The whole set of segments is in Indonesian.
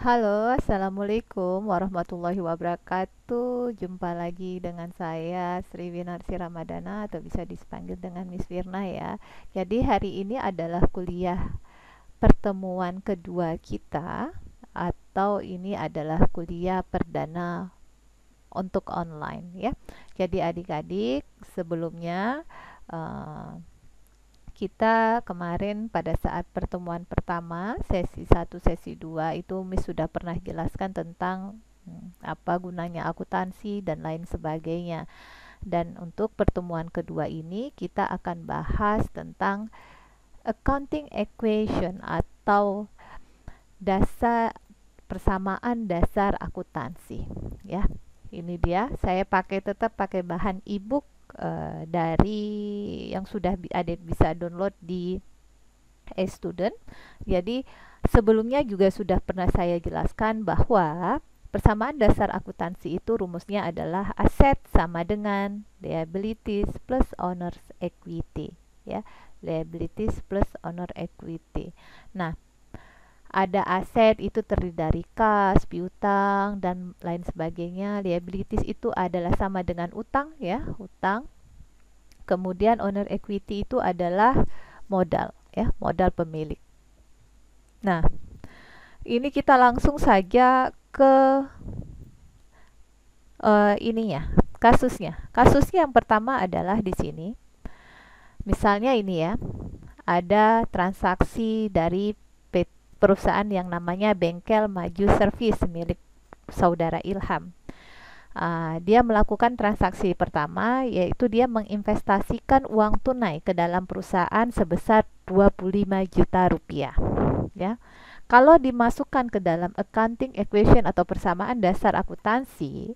Halo, Assalamualaikum warahmatullahi wabarakatuh. Jumpa lagi dengan saya Sri Winarsi Ramadana atau bisa dipanggil dengan Miss Wirna ya. Jadi hari ini adalah kuliah pertemuan kedua kita atau ini adalah kuliah perdana untuk online ya. Jadi adik-adik sebelumnya eh, kita kemarin pada saat pertemuan pertama sesi 1 sesi 2 itu Miss sudah pernah jelaskan tentang apa gunanya akuntansi dan lain sebagainya. Dan untuk pertemuan kedua ini kita akan bahas tentang accounting equation atau dasar persamaan dasar akuntansi ya. Ini dia, saya tetap pakai bahan ebook dari yang sudah ada bisa download di e-student. Jadi sebelumnya juga sudah pernah saya jelaskan bahwa persamaan dasar akuntansi itu rumusnya adalah aset sama dengan liabilities plus owners equity ya. Liabilities plus owner equity. Nah, ada aset itu terdiri dari kas, piutang dan lain sebagainya. Liabilities itu adalah sama dengan utang ya, utang. Kemudian owner equity itu adalah modal ya, modal pemilik. Nah, ini kita langsung saja ke ininya, kasusnya. Kasusnya yang pertama adalah di sini. Misalnya ini ya, ada transaksi dari perusahaan yang namanya Bengkel Maju Service milik saudara Ilham. Dia melakukan transaksi pertama, yaitu dia menginvestasikan uang tunai ke dalam perusahaan sebesar 25 juta rupiah ya. Kalau dimasukkan ke dalam accounting equation atau persamaan dasar akuntansi,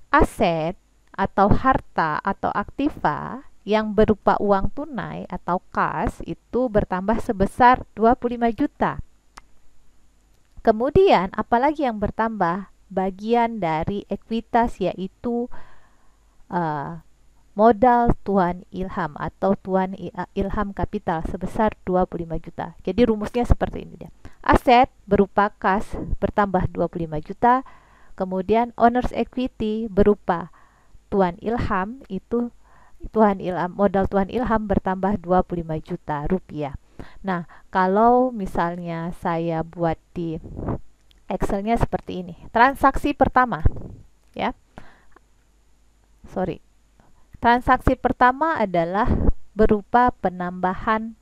aset atau harta atau aktiva yang berupa uang tunai atau kas itu bertambah sebesar 25 juta. Kemudian apalagi yang bertambah? Bagian dari ekuitas yaitu modal Tuan Ilham atau Tuan Ilham Kapital sebesar 25 juta. Jadi rumusnya seperti ini dia. Aset berupa kas bertambah 25 juta, kemudian owners equity berupa Tuan Ilham itu modal Tuan Ilham bertambah 25 juta rupiah. Nah, kalau misalnya saya buat di Excelnya seperti ini. Transaksi pertama, ya. Sorry. Transaksi pertama adalah berupa penambahan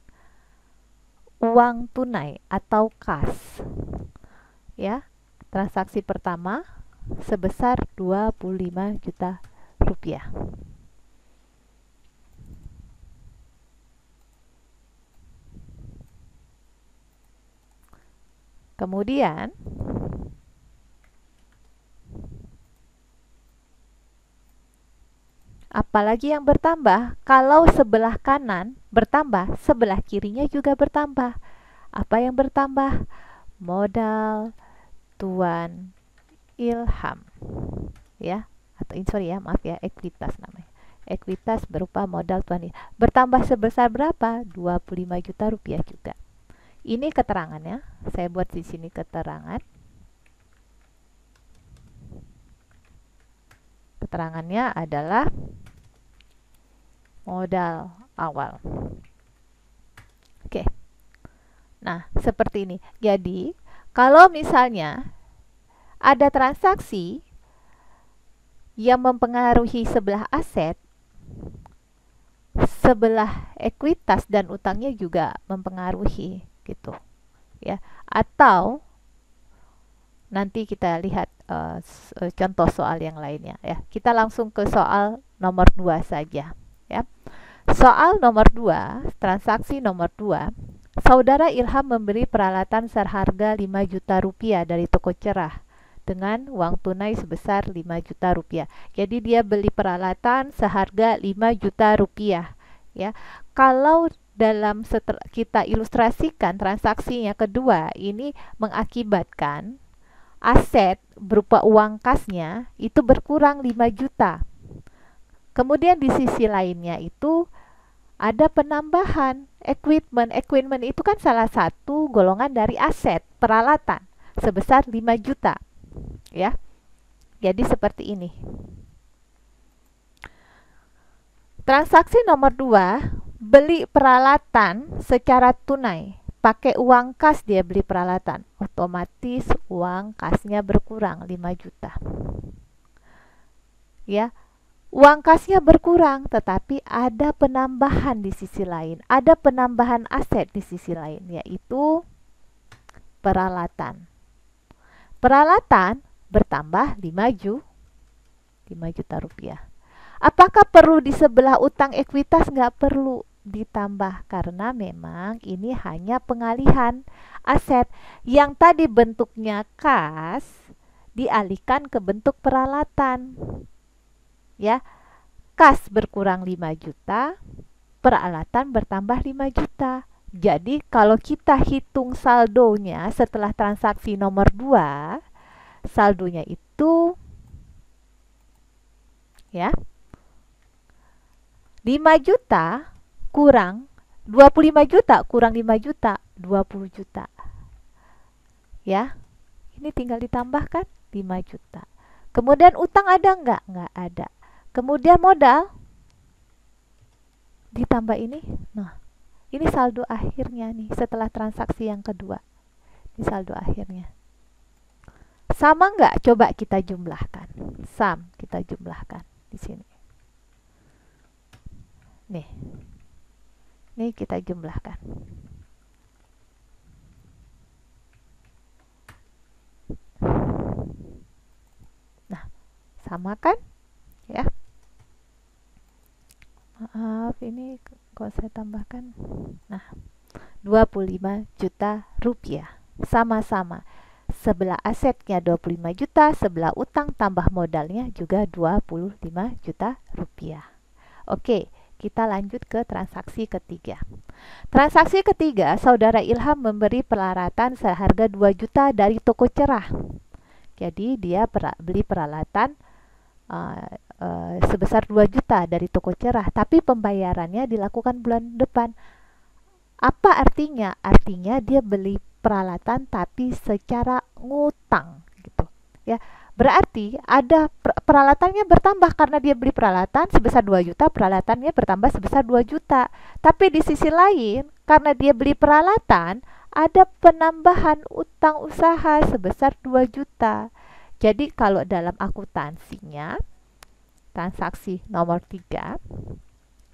uang tunai atau kas. Ya. Transaksi pertama sebesar 25 juta rupiah. Kemudian apalagi yang bertambah? Kalau sebelah kanan bertambah, sebelah kirinya juga bertambah. Apa yang bertambah? Modal Tuan Ilham. Ya, atau sorry ya, maaf ya, ekuitas namanya. Ekuitas berupa modal Tuan Ilham. Bertambah sebesar berapa? 25 juta rupiah juga. Ini keterangannya. Saya buat di sini keterangan. Keterangannya adalah modal awal. Oke. Nah, seperti ini. Jadi, kalau misalnya ada transaksi yang mempengaruhi sebelah aset, sebelah ekuitas dan utangnya juga mempengaruhi gitu ya. Atau nanti kita lihat contoh soal yang lainnya ya. Kita langsung ke soal nomor 2 saja ya. Soal nomor 2, transaksi nomor 2, saudara Ilham membeli peralatan seharga 5 juta rupiah dari toko cerah dengan uang tunai sebesar 5 juta rupiah. Jadi dia beli peralatan seharga 5 juta rupiah ya. Kalau dalam kita ilustrasikan transaksi yang kedua ini mengakibatkan aset berupa uang kasnya itu berkurang 5 juta. Kemudian di sisi lainnya itu ada penambahan equipment. Equipment itu kan salah satu golongan dari aset, peralatan. sebesar 5 juta. Ya. Jadi seperti ini. Transaksi nomor 2, beli peralatan secara tunai. Pakai uang kas dia beli peralatan. Otomatis uang kasnya berkurang 5 juta. Ya. Uang kasnya berkurang, tetapi ada penambahan di sisi lain. Ada penambahan aset di sisi lain, yaitu peralatan. Peralatan bertambah 5 juta rupiah. Apakah perlu di sebelah utang ekuitas? Nggak perlu ditambah, karena memang ini hanya pengalihan aset. Yang tadi bentuknya kas, dialihkan ke bentuk peralatan. Ya, kas berkurang 5 juta, peralatan bertambah 5 juta. Jadi kalau kita hitung saldonya setelah transaksi nomor 2, saldonya itu ya 5 juta kurang 25 juta kurang 5 juta, 20 juta. Ya. Ini tinggal ditambahkan 5 juta. Kemudian utang ada nggak? Nggak ada. Kemudian modal ditambah ini. Nah, ini saldo akhirnya nih setelah transaksi yang kedua. Ini saldo akhirnya. Sama nggak? Coba kita jumlahkan. Sam kita jumlahkan di sini. Nih. Nih kita jumlahkan. Nah, sama kan? Ya. Maaf, ini kok saya tambahkan. Nah, 25 juta rupiah. Sama-sama. Sebelah asetnya 25 juta, sebelah utang tambah modalnya juga 25 juta rupiah. Oke, kita lanjut ke transaksi ketiga. Transaksi ketiga, Saudara Ilham memberi peralatan seharga 2 juta dari toko cerah. Jadi dia beli peralatan sebesar 2 juta dari toko cerah, tapi pembayarannya dilakukan bulan depan. Apa artinya? Artinya dia beli peralatan tapi secara ngutang gitu. Ya. Berarti ada peralatannya bertambah karena dia beli peralatan sebesar 2 juta, peralatannya bertambah sebesar 2 juta. Tapi di sisi lain, karena dia beli peralatan, ada penambahan utang usaha sebesar 2 juta. Jadi kalau dalam akuntansinya, transaksi nomor 3,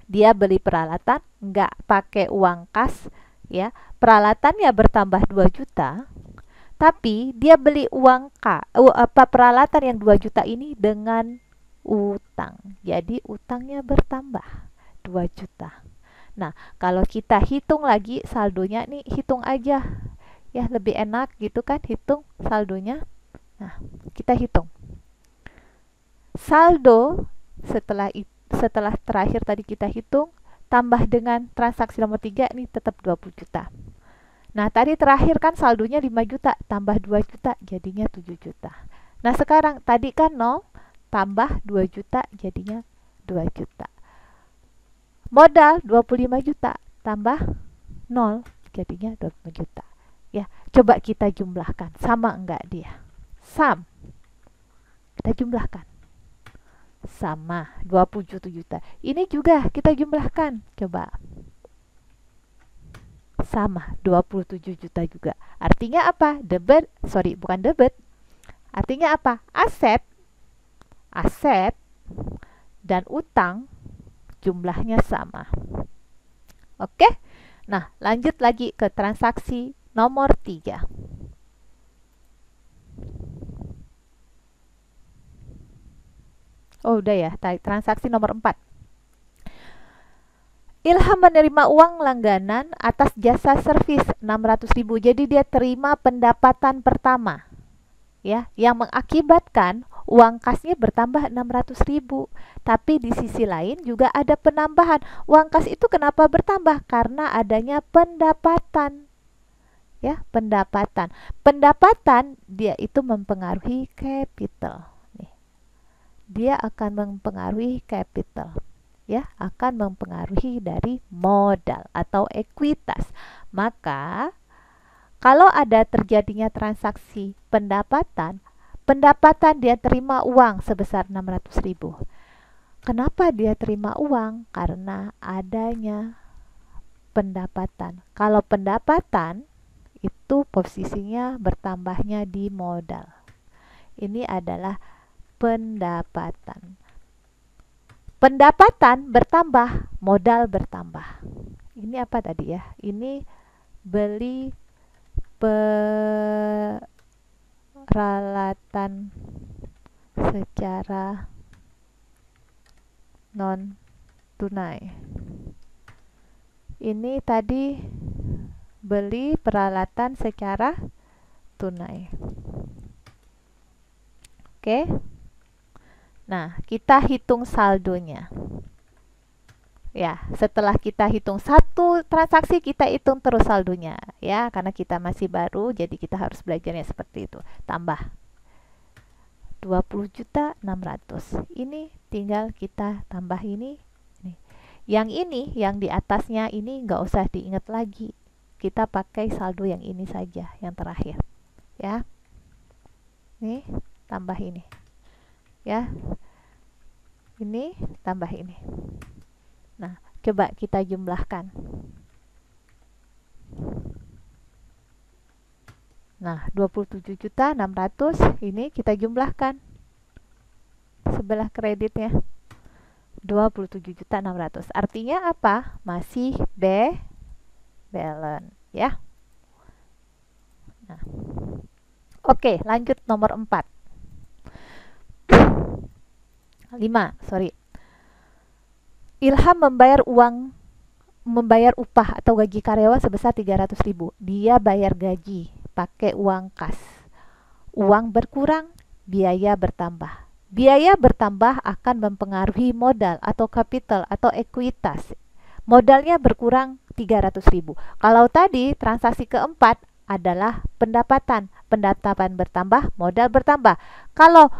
dia beli peralatan nggak pakai uang kas, ya, peralatannya bertambah 2 juta, tapi dia beli peralatan yang 2 juta ini dengan utang. Jadi utangnya bertambah 2 juta. Nah, kalau kita hitung lagi saldonya nih, hitung aja. Ya, lebih enak gitu kan hitung saldonya. Nah, kita hitung. Saldo setelah terakhir tadi kita hitung, tambah dengan transaksi nomor 3 ini tetap 20 juta. Nah, tadi terakhir kan saldonya 5 juta, tambah 2 juta jadinya 7 juta. Nah, sekarang tadi kan 0, tambah 2 juta jadinya 2 juta. Modal 25 juta, tambah 0 jadinya 25 juta. Ya, coba kita jumlahkan, sama enggak dia? Sam. Kita jumlahkan. Sama, 27 juta. Ini juga kita jumlahkan. Coba. Sama, 27 juta juga. Artinya apa? Bukan debit. Artinya apa? Aset dan utang jumlahnya sama. Oke? Nah, lanjut lagi ke transaksi nomor 3. Oh, udah ya. Transaksi nomor 4. Ilham menerima uang langganan atas jasa servis 600.000. Jadi dia terima pendapatan pertama. Ya, yang mengakibatkan uang kasnya bertambah 600.000. Tapi di sisi lain juga ada penambahan. Uang kas itu kenapa bertambah? Karena adanya pendapatan. Ya, pendapatan. Pendapatan dia itu mempengaruhi capital. Dia akan mempengaruhi capital, ya, akan mempengaruhi dari modal atau ekuitas. Maka Kalau ada terjadinya transaksi pendapatan, dia terima uang sebesar 600.000. Kenapa dia terima uang? Karena adanya pendapatan. Kalau pendapatan itu posisinya bertambahnya di modal. Ini adalah pendapatan. Pendapatan bertambah, modal bertambah. Ini apa tadi ya? Ini beli peralatan secara non tunai. Ini tadi beli peralatan secara tunai. Oke. Nah, kita hitung saldonya. Ya, setelah kita hitung satu transaksi, kita hitung terus saldonya. Ya, karena kita masih baru, jadi kita harus belajarnya seperti itu. Tambah 20.600.000. Ini tinggal kita tambah ini. Yang ini, yang di atasnya ini nggak usah diingat lagi. Kita pakai saldo yang ini saja, yang terakhir. Ya, nih tambah ini. Ya, ini tambah ini. Nah, coba kita jumlahkan. Nah, 27.600.000 ini kita jumlahkan. Sebelah kreditnya 27.600.000. Artinya apa? Masih balance ya. Nah. Oke, lanjut nomor 4. 5, sorry. Ilham membayar upah atau gaji karyawan sebesar 300.000. Dia bayar gaji pakai uang kas. Uang berkurang, biaya bertambah. Biaya bertambah akan mempengaruhi modal atau kapital atau ekuitas. Modalnya berkurang 300.000. Kalau tadi transaksi keempat adalah pendapatan. Pendapatan bertambah, modal bertambah. Kalau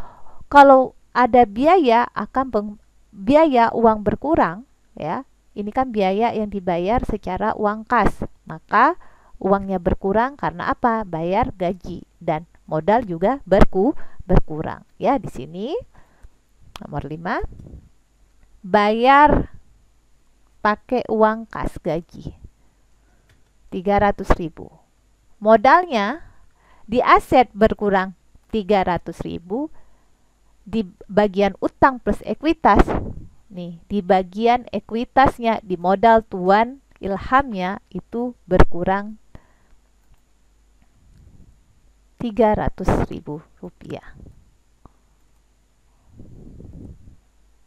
ada biaya biaya uang berkurang ya. Ini kan biaya yang dibayar secara uang kas. Maka uangnya berkurang karena apa? Bayar gaji dan modal juga berkurang. Ya, di sini nomor 5 bayar pakai uang kas gaji 300.000. Modalnya di aset berkurang 300.000. Di bagian utang plus ekuitas, nih di bagian ekuitasnya di modal tuan Ilhamnya itu berkurang 300.000 rupiah.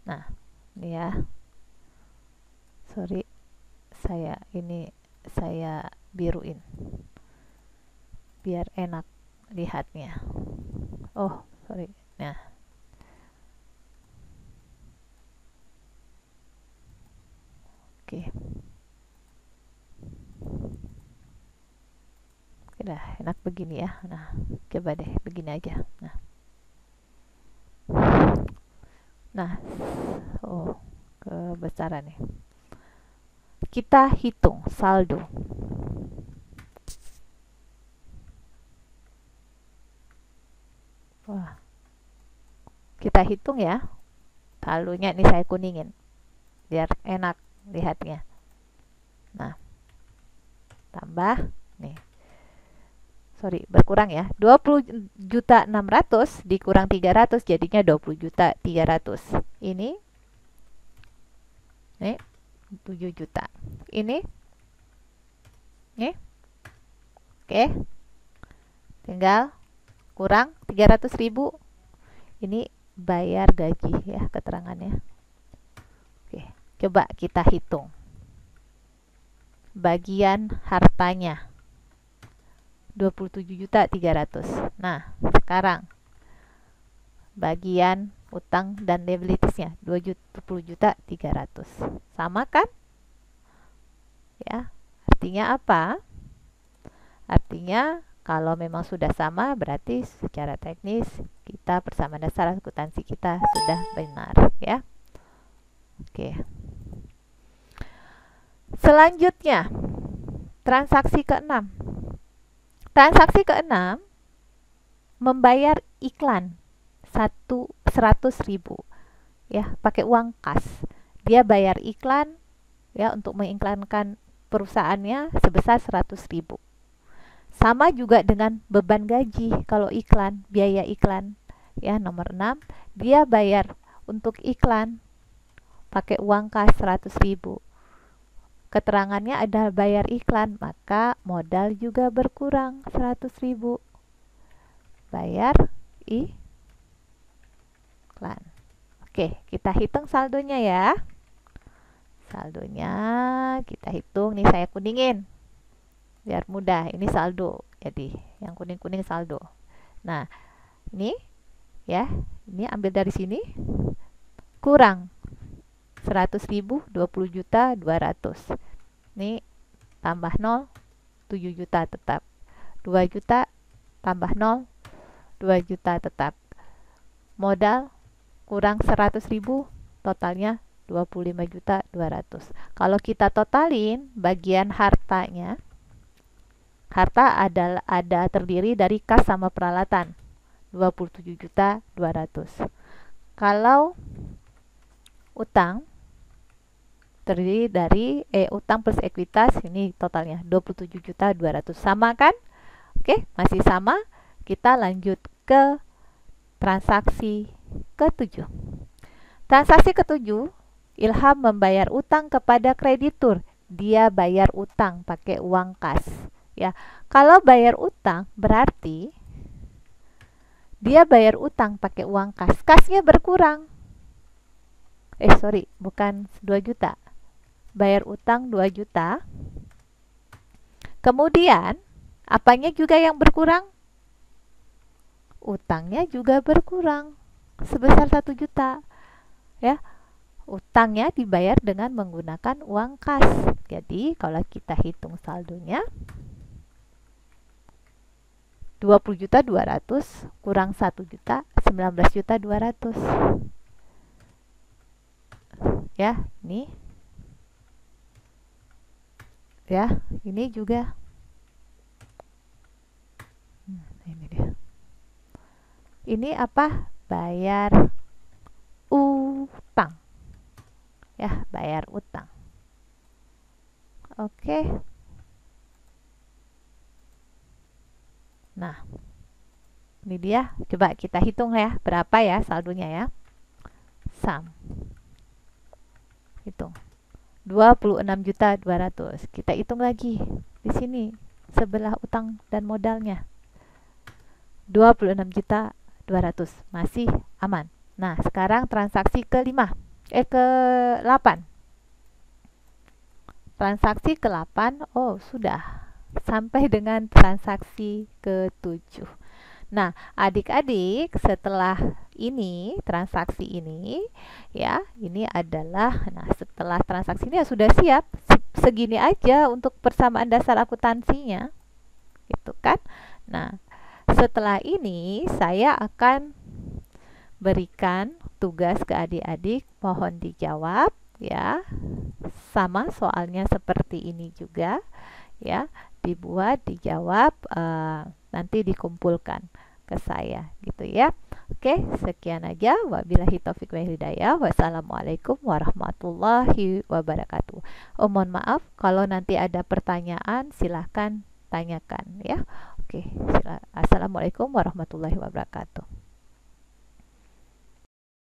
Nah, ini ya. Sorry, saya biruin biar enak lihatnya. Oh, sorry. Nah, oke. Udah enak begini ya. Nah, coba deh begini aja. Nah, oh kebesaran nih. Kita hitung saldo. Wah, kita hitung ya. Saldonya ini saya kuningin biar enak lihatnya. Nah, tambah nih. Sorry, berkurang ya. 20.600.000 dikurang 300 jadinya 20.300.000. Ini nih 7 juta. Ini nih. Oke. Tinggal kurang 300.000. Ini bayar gaji ya keterangannya. Oke, coba kita hitung. Bagian hartanya 27.300.000. Nah, sekarang bagian utang dan liabilitiesnya 20.300.000. Sama kan? Ya, artinya apa? Artinya kalau memang sudah sama berarti secara teknis kita persamaan dasar akuntansi kita sudah benar ya. Oke. Selanjutnya transaksi ke-6. Transaksi keenam, membayar iklan 100.000 ya, pakai uang kas. Dia bayar iklan ya untuk mengiklankan perusahaannya sebesar 100.000. Sama juga dengan beban gaji kalau iklan, biaya iklan. Ya, nomor 6, dia bayar untuk iklan pakai uang kas 100.000. Keterangannya ada bayar iklan, maka modal juga berkurang 100.000. Bayar iklan. Oke, kita hitung saldonya ya. Saldonya kita hitung, nih saya kuningin. Biar mudah, ini saldo. Jadi, yang kuning-kuning saldo. Nah, ini ya, ini ambil dari sini. Kurang 100.000, 20.200.000. Ini tambah 0, 7 juta tetap. 2 juta tambah 0, 2 juta tetap. Modal kurang 100.000, totalnya 25.200.000. Kalau kita totalin bagian hartanya, harta ada terdiri dari kas sama peralatan 27.200.000. Kalau utang terdiri dari utang plus ekuitas, ini totalnya 27.200.000. Sama kan? Oke, masih sama. Kita lanjut ke transaksi ketujuh. Transaksi ketujuh, Ilham membayar utang kepada kreditur. Dia bayar utang pakai uang kas. Ya, kalau bayar utang berarti dia bayar utang pakai uang kas. Kasnya berkurang. Bukan 2 juta. Bayar utang 2 juta. Kemudian, apanya juga yang berkurang? Utangnya juga berkurang sebesar 1 juta. Ya, utangnya dibayar dengan menggunakan uang kas. Jadi, kalau kita hitung saldonya, 20.200.000 kurang 1 juta, 19.200.000. Ya, ini. Ya, ini juga. Ini dia. Ini apa? Bayar utang. Ya, bayar utang. Oke. Nah, ini dia. Coba kita hitung ya, berapa ya saldonya ya. Sum. Hitung. 26.200.000. Kita hitung lagi di sini sebelah utang dan modalnya. 26.200.000 masih aman. Nah, sekarang transaksi ke-8. Transaksi ke-8, oh sudah sampai dengan transaksi ke-7. Nah, adik-adik, setelah ini, transaksi ini, ya, ini adalah, nah setelah transaksi ini ya sudah siap, segini aja untuk persamaan dasar akuntansinya, gitu kan? Nah, setelah ini saya akan berikan tugas ke adik-adik, mohon dijawab, ya, sama soalnya seperti ini juga, ya, dibuat, dijawab, nanti dikumpulkan ke saya gitu ya. Oke, sekian aja. Wabillahi taufik wal hidayah. Wassalamualaikum warahmatullahi wabarakatuh. Oh, mohon maaf kalau nanti ada pertanyaan, silahkan tanyakan ya. Oke, assalamualaikum warahmatullahi wabarakatuh.